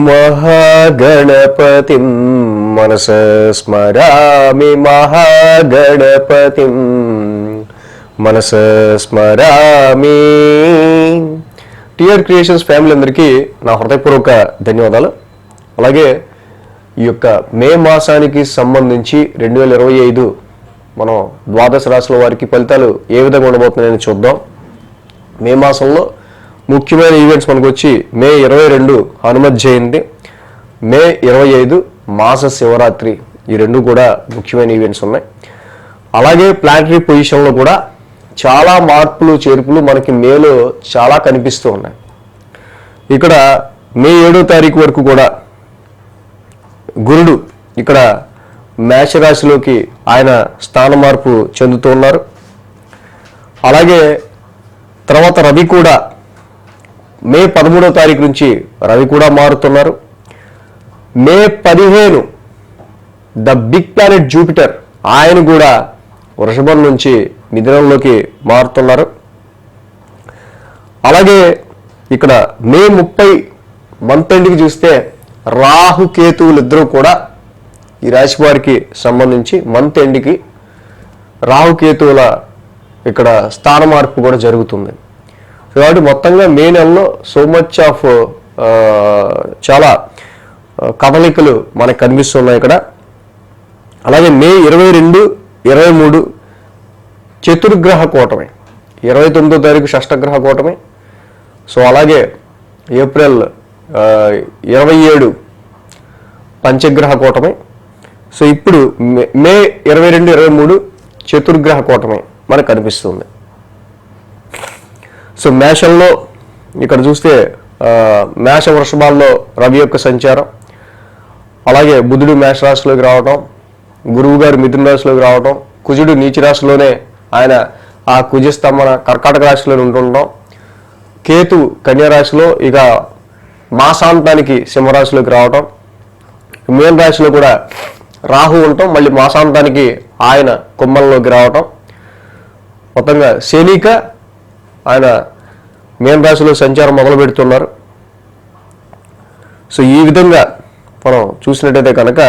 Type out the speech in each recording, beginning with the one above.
మహాగణపతిం మనస స్మరామి మహాగణపతిం మనస స్మరామి. టిఆర్ క్రియేషన్స్ ఫ్యామిలీ అందరికీ నా హృదయపూర్వక ధన్యవాదాలు. అలాగే ఈ యొక్క మే మాసానికి సంబంధించి 2025 మనం ద్వాదశ రాశుల వారికి ఫలితాలు ఏ విధంగా ఉండబోతున్నాయని చూద్దాం. మే మాసంలో ముఖ్యమైన ఈవెంట్స్ మనకు వచ్చి మే 22 హనుమత్ జయంతి, మే 25 మాస శివరాత్రి. ఈ రెండు కూడా ముఖ్యమైన ఈవెంట్స్ ఉన్నాయి. అలాగే ప్లానటరీ పొజిషన్లో కూడా చాలా మార్పులు చేర్పులు మనకి మేలో చాలా కనిపిస్తూ ఉన్నాయి. ఇక్కడ మే 7వ తారీఖు వరకు కూడా గురుడు ఇక్కడ మేషరాశిలోకి ఆయన స్థాన మార్పు చెందుతూ ఉన్నారు. అలాగే తర్వాత రవి కూడా మే 13వ తారీఖు నుంచి రవి కూడా మారుతున్నారు. మే 15 ద బిగ్ ప్లానెట్ జూపిటర్ ఆయన కూడా వృషభం నుంచి మిథునంలోకి మారుతున్నారు. అలాగే ఇక్కడ మే 30 మంత్ ఎండ్కి చూస్తే రాహు కేతువులు ఇద్దరూ కూడా ఈ రాశి వారికి సంబంధించి మంత్ ఎండ్కి రాహుకేతువుల ఇక్కడ స్థాన మార్పు కూడా జరుగుతుంది. కాబట్టి మొత్తంగా మే నెలలో సో మచ్ ఆఫ్ చాలా కదలికలు మనకు కనిపిస్తున్నాయి ఇక్కడ. అలాగే మే 22, 23 చతుర్గ్రహ కూటమి, 29వ తారీఖు షష్టగ్రహ కూటమి. సో అలాగే ఏప్రిల్ 27 పంచగ్రహ కూటమి. సో ఇప్పుడు మే 22, 23 చతుర్గ్రహ కూటమి మనకు కనిపిస్తుంది. సో మేషంలో ఇక్కడ చూస్తే మేష వృషభాల్లో రవి యొక్క సంచారం, అలాగే బుధుడు మేష రాశిలోకి రావటం, గురువు గారు మిథున రాశిలోకి రావటం, కుజుడు నీచ రాశిలోనే ఆయన ఆ కుజస్తంభన కర్కాటక రాశిలో ఉంటుండటం, కేతు కన్యా రాశిలో ఇక మాసాంతానికి సింహరాశిలోకి రావటం, మీన రాశిలో కూడా రాహు ఉండటం, మళ్ళీ మాసాంతానికి ఆయన కుంభంలోకి రావటం. మొత్తంగా శనిక ఆయన మీన రాశిలో సంచారం మొదలు పెడుతున్నారు. సో ఈ విధంగా మనం చూసినట్టయితే కనుక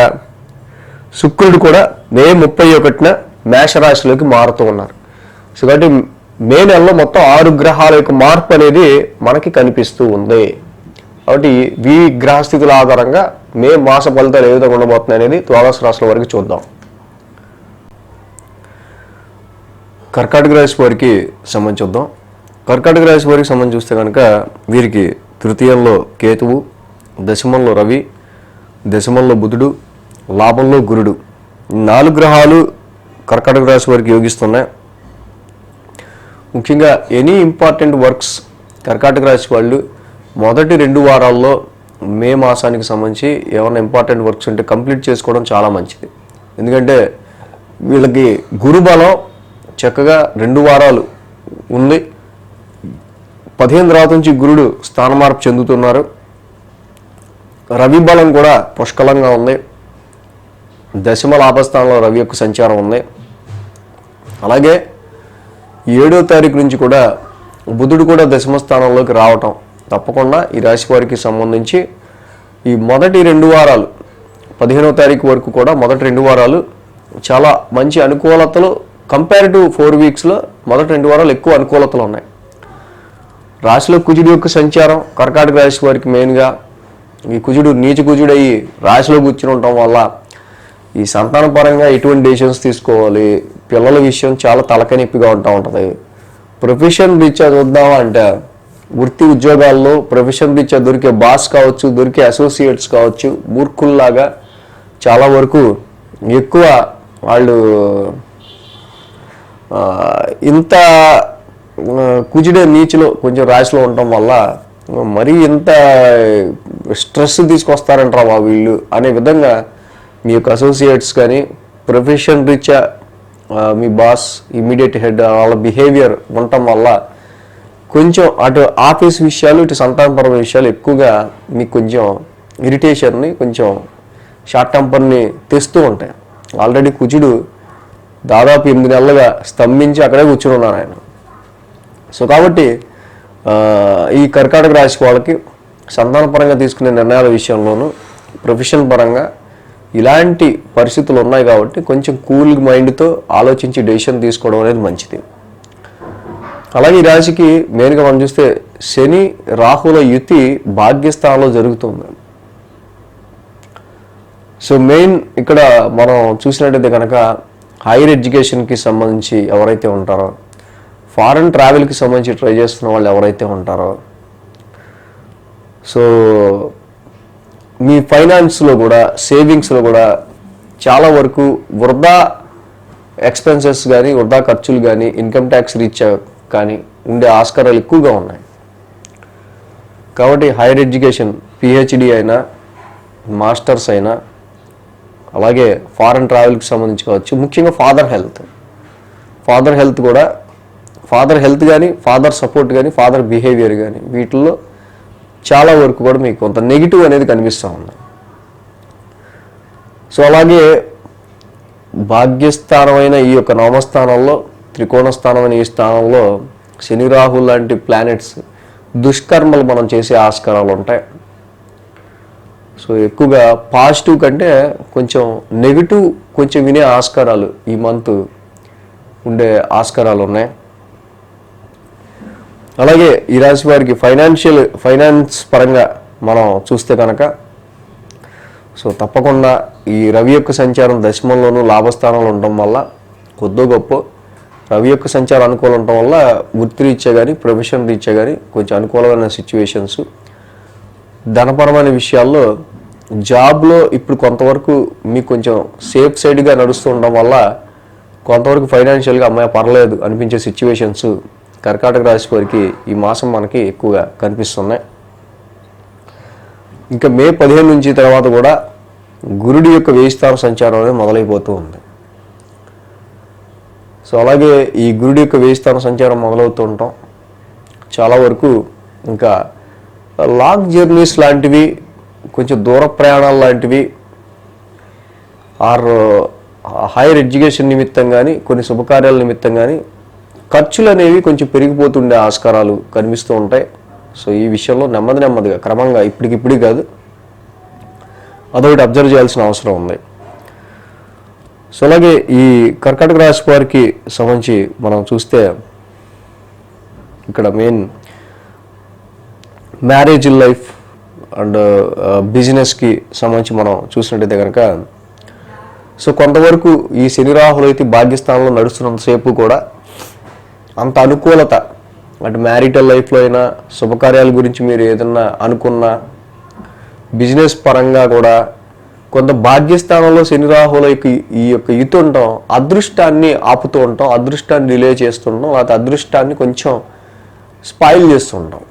శుక్రుడు కూడా మే 31న మేషరాశిలోకి మారుతూ ఉన్నారు. సో కాబట్టి మే నెలలో మొత్తం 6 గ్రహాల యొక్క మార్పు అనేది మనకి కనిపిస్తూ ఉంది. కాబట్టి ఈ గ్రహస్థితుల ఆధారంగా మే మాస ఫలితాలు ఏ విధంగా ఉండబోతున్నాయి అనేది ద్వాదశ రాశుల వరకు చూద్దాం. కర్కాటక రాశి వారికి సంబంధించి చూద్దాం. కర్కాటక రాశి వారికి సంబంధించి చూస్తే కనుక వీరికి తృతీయంలో కేతువు, దశమంలో రవి, దశమంలో బుధుడు, లాభంలో గురుడు, 4 గ్రహాలు కర్కాటక రాశి వారికి యోగిస్తున్నాయి. ముఖ్యంగా ఎనీ ఇంపార్టెంట్ వర్క్స్ కర్కాటక రాశి వాళ్ళు మొదటి 2 వారాల్లో మే మాసానికి సంబంధించి ఏమైనా ఇంపార్టెంట్ వర్క్స్ ఉంటే కంప్లీట్ చేసుకోవడం చాలా మంచిది. ఎందుకంటే వీళ్ళకి గురుబలం చక్కగా 2 వారాలు ఉంది. 15 తర్వాత నుంచి గురుడు స్థాన మార్పు చెందుతున్నారు. రవి బలం కూడా పుష్కలంగా ఉంది. దశమ లాభస్థానంలో రవి యొక్క సంచారం ఉంది. అలాగే 7వ తారీఖు నుంచి కూడా బుధుడు కూడా దశమ స్థానంలోకి రావటం తప్పకుండా ఈ రాశి వారికి సంబంధించి ఈ మొదటి 2 వారాలు 15వ తారీఖు వరకు కూడా మొదటి 2 వారాలు చాలా మంచి అనుకూలతలు, కంపేర్ టు 4 వీక్స్లో మొదటి 2 వారాలు ఎక్కువ అనుకూలతలు ఉన్నాయి. రాశిలో కుజుడు యొక్క సంచారం కర్కాటక రాశి వారికి మెయిన్గా ఈ కుజుడు నీచ కుజుడయ్యి రాశిలో కూర్చుని ఉండటం వల్ల ఈ సంతాన పరంగా ఎటువంటి డెసిషన్స్ తీసుకోవాలి, పిల్లల విషయం చాలా తలకనొప్పిగా ఉంటుంది. ప్రొఫెషన్ రీత్యా చూద్దామా అంటే వృత్తి ఉద్యోగాల్లో ప్రొఫెషన్ రీత్యా దొరికే బాస్ కావచ్చు, దొరికే అసోసియేట్స్ కావచ్చు, మూర్ఖుల్లాగా చాలా వరకు ఎక్కువ వాళ్ళు ఇంత కుజుడే నీచులో కొంచెం రాశిలో ఉండటం వల్ల మరీ ఇంత స్ట్రెస్ తీసుకొస్తారంటారా వీళ్ళు అనే విధంగా మీ యొక్క అసోసియేట్స్ కానీ ప్రొఫెషన్ రీత్యా మీ బాస్ ఇమ్మీడియట్ హెడ్ వాళ్ళ బిహేవియర్ ఉండటం వల్ల కొంచెం అటు ఆఫీస్ విషయాలు ఇటు సంతానపరమైన విషయాలు ఎక్కువగా మీకు కొంచెం ఇరిటేషన్ని, కొంచెం షార్ట్ టెంపర్ని తెస్తూ ఉంటాయి. ఆల్రెడీ కుజుడు దాదాపు 8 నెలలుగా స్తంభించి అక్కడే కూర్చుని ఉన్నారు ఆయన. సో కాబట్టి ఈ కర్కాటక రాశి వాళ్ళకి సంతానపరంగా తీసుకునే నిర్ణయాల విషయంలోనూ ప్రొఫెషన్ పరంగా ఇలాంటి పరిస్థితులు ఉన్నాయి కాబట్టి కొంచెం కూల్ మైండ్తో ఆలోచించి డెసిషన్ తీసుకోవడం అనేది మంచిది. అలాగే ఈ రాశికి మెయిన్గా మనం చూస్తే శని రాహుల యుతి భాగ్యస్థానంలో జరుగుతుంది. సో మెయిన్ ఇక్కడ మనం చూసినట్టయితే కనుక హైయర్ ఎడ్యుకేషన్కి సంబంధించి ఎవరైతే ఉంటారో, ఫారెన్ ట్రావెల్కి సంబంధించి ట్రై చేస్తున్న వాళ్ళు ఎవరైతే ఉంటారో, సో మీ ఫైనాన్స్లో కూడా సేవింగ్స్లో కూడా చాలా వరకు వృధా ఎక్స్పెన్సెస్ కానీ వృధా ఖర్చులు కానీ ఇన్కమ్ ట్యాక్స్ రీత్యా కానీ ఉండే ఆస్కారాలు ఎక్కువగా ఉన్నాయి. కాబట్టి హైయర్ ఎడ్యుకేషన్ పిహెచ్డి అయినా మాస్టర్స్ అయినా అలాగే ఫారెన్ ట్రావెల్కి సంబంధించి కావచ్చు, ముఖ్యంగా ఫాదర్ హెల్త్ కూడా ఫాదర్ హెల్త్ కానీ ఫాదర్ సపోర్ట్ కానీ ఫాదర్ బిహేవియర్ కానీ వీటిల్లో చాలా వరకు కూడా మీకు కొంత నెగిటివ్ అనేది కనిపిస్తూ ఉంది. సో అలాగే భాగ్యస్థానమైన ఈ యొక్క నవమస్థానంలో త్రికోణ స్థానమైన ఈ స్థానంలో శని రాహుల్ లాంటి ప్లానెట్స్ దుష్కర్మలు మనం చేసే ఆస్కారాలు ఉంటాయి. సో ఎక్కువగా పాజిటివ్ కంటే కొంచెం నెగిటివ్ కొంచెం వినే ఆస్కారాలు ఈ మంత్ ఉండే ఆస్కారాలు ఉన్నాయి. అలాగే ఈ రాశి వారికి ఫైనాన్స్ పరంగా మనం చూస్తే కనుక సో తప్పకుండా ఈ రవి యొక్క సంచారం దశమంలోనూ లాభస్థానంలో ఉండటం వల్ల కొద్దో గొప్ప రవి యొక్క సంచారం అనుకూలం ఉండటం వల్ల వృత్తి రీత్యా కానీ ప్రొఫెషన్ రీత్యా కానీ కొంచెం అనుకూలమైన సిచ్యువేషన్స్, ధనపరమైన విషయాల్లో జాబ్లో ఇప్పుడు కొంతవరకు మీకు కొంచెం సేఫ్ సైడ్గా నడుస్తూ ఉండడం వల్ల కొంతవరకు ఫైనాన్షియల్గా అమ్మాయి పర్లేదు అనిపించే సిచ్యువేషన్స్ కర్కాటక రాశి వారికి ఈ మాసం మనకి ఎక్కువగా కనిపిస్తున్నాయి. ఇంకా మే 15 నుంచి తర్వాత కూడా గురుడి యొక్క వేయిస్థాన సంచారం అనేది మొదలైపోతూ ఉంది. సో అలాగే ఈ గురుడి యొక్క వేయిస్థాన సంచారం మొదలవుతూ ఉంటాం చాలా వరకు ఇంకా లాంగ్ జర్నీస్ లాంటివి, కొంచెం దూర ప్రయాణాలు లాంటివి, ఆర్ హైయర్ ఎడ్యుకేషన్ నిమిత్తం కానీ కొన్ని శుభకార్యాల నిమిత్తం కానీ ఖర్చులు అనేవి కొంచెం పెరిగిపోతుండే ఆస్కారాలు కనిపిస్తూ ఉంటాయి. సో ఈ విషయంలో నెమ్మదిగా క్రమంగా ఇప్పటికిప్పుడు కాదు అదొకటి అబ్జర్వ్ చేయాల్సిన అవసరం ఉంది. సో అలాగే ఈ కర్కాటక రాశి వారికి సంబంధించి మనం చూస్తే ఇక్కడ మెయిన్ మ్యారేజ్ లైఫ్ అండ్ బిజినెస్కి సంబంధించి మనం చూసినట్టయితే కనుక సో కొంతవరకు ఈ శని రాహులు అయితే భాగ్యస్థానంలో నడుస్తున్నంతసేపు కూడా అంత అనుకూలత, అంటే మ్యారిటల్ లైఫ్లో అయినా శుభకార్యాల గురించి మీరు ఏదన్నా అనుకున్నా, బిజినెస్ పరంగా కూడా కొంత భాగ్యస్థానంలో శని రాహుల ఈ యొక్క యుతి ఉండటం అదృష్టాన్ని ఆపుతూ ఉంటాం, అదృష్టాన్ని డిలే చేస్తుంటాం, లేకపోతే అదృష్టాన్ని కొంచెం స్పాయిల్ చేస్తుంటాం.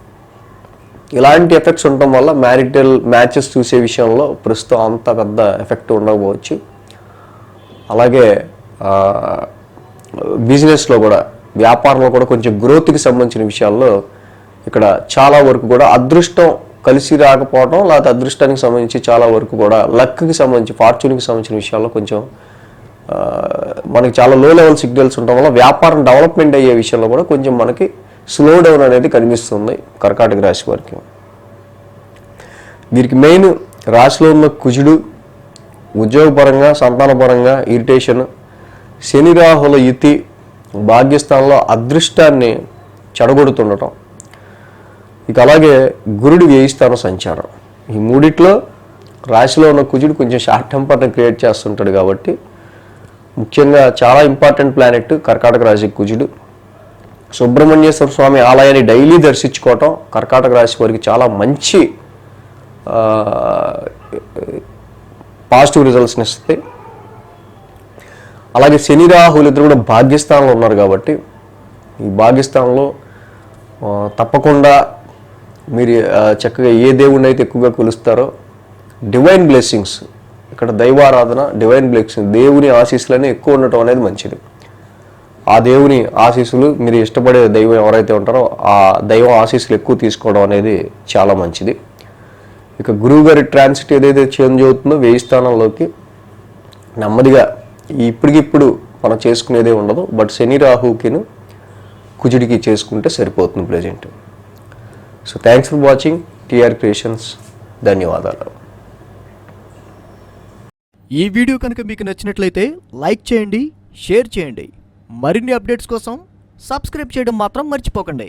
ఇలాంటి ఎఫెక్ట్స్ ఉండటం వల్ల మ్యారిటల్ మ్యాచెస్ చూసే విషయంలో ప్రస్తుతం అంత పెద్ద ఎఫెక్ట్ ఉండకపోవచ్చు. అలాగే బిజినెస్లో కూడా వ్యాపారంలో కూడా కొంచెం గ్రోత్కి సంబంధించిన విషయాల్లో ఇక్కడ చాలా వరకు కూడా అదృష్టం కలిసి రాకపోవడం, లేకపోతే అదృష్టానికి సంబంధించి చాలా వరకు కూడా లక్కి సంబంధించి ఫార్చ్యూన్కి సంబంధించిన విషయాల్లో కొంచెం మనకి చాలా లో లెవెల్ సిగ్నల్స్ ఉండడం వల్ల వ్యాపారం డెవలప్మెంట్ అయ్యే విషయంలో కూడా కొంచెం మనకి స్లో డౌన్ అనేది కనిపిస్తుంది కర్కాటక రాశి వారికి. వీరికి మెయిన్ రాశిలో ఉన్న కుజుడు ఉద్యోగపరంగా సంతానపరంగా ఇరిటేషన్, శని రాహుల యుతి భాగ్యస్థానంలో అదృష్టాన్ని చెడగొడుతుండటం, ఇక అలాగే గురుడి వేయిస్థాన సంచారం, ఈ మూడిట్లో రాశిలో ఉన్న కుజుడు కొంచెం షార్ట్ టెంపర్ని క్రియేట్ చేస్తుంటాడు. కాబట్టి ముఖ్యంగా చాలా ఇంపార్టెంట్ ప్లానెట్ కర్కాటక రాశి కుజుడు. సుబ్రహ్మణ్యేశ్వర స్వామి ఆలయాన్ని డైలీ దర్శించుకోవటం కర్కాటక రాశి వారికి చాలా మంచి పాజిటివ్ రిజల్ట్స్ని ఇస్తుంది. అలాగే శని రాహులు ఇద్దరు కూడా భాగ్యస్థానంలో ఉన్నారు కాబట్టి ఈ భాగ్యస్థానంలో తప్పకుండా మీరు చక్కగా ఏ దేవుణ్ణి అయితే ఎక్కువగా కొలుస్తారో డివైన్ బ్లెస్సింగ్స్, ఇక్కడ దైవారాధన, డివైన్ బ్లెస్సింగ్, దేవుని ఆశీస్సులనే ఎక్కువ ఉండటం అనేది మంచిది. ఆ దేవుని ఆశీస్సులు, మీరు ఇష్టపడే దైవం ఎవరైతే ఉంటారో ఆ దైవం ఆశీస్సులు ఎక్కువ తీసుకోవడం అనేది చాలా మంచిది. ఇక గురువు గారి ట్రాన్సిట్ ఏదైతే చేంజ్ అవుతుందో వేయి స్థానంలోకి నెమ్మదిగా ఇప్పటికిప్పుడు మనం చేసుకునేదే ఉండదు, బట్ శని రాహుకిను కుజుడికి చేసుకుంటే సరిపోతుంది present. So thanks for watching. TR creations. ధన్యవాదాలు. ఈ వీడియో కనుక మీకు నచ్చినట్లయితే లైక్ చేయండి, షేర్ చేయండి. మరిన్ని అప్డేట్స్ కోసం సబ్స్క్రైబ్ చేయడం మాత్రం మర్చిపోకండి.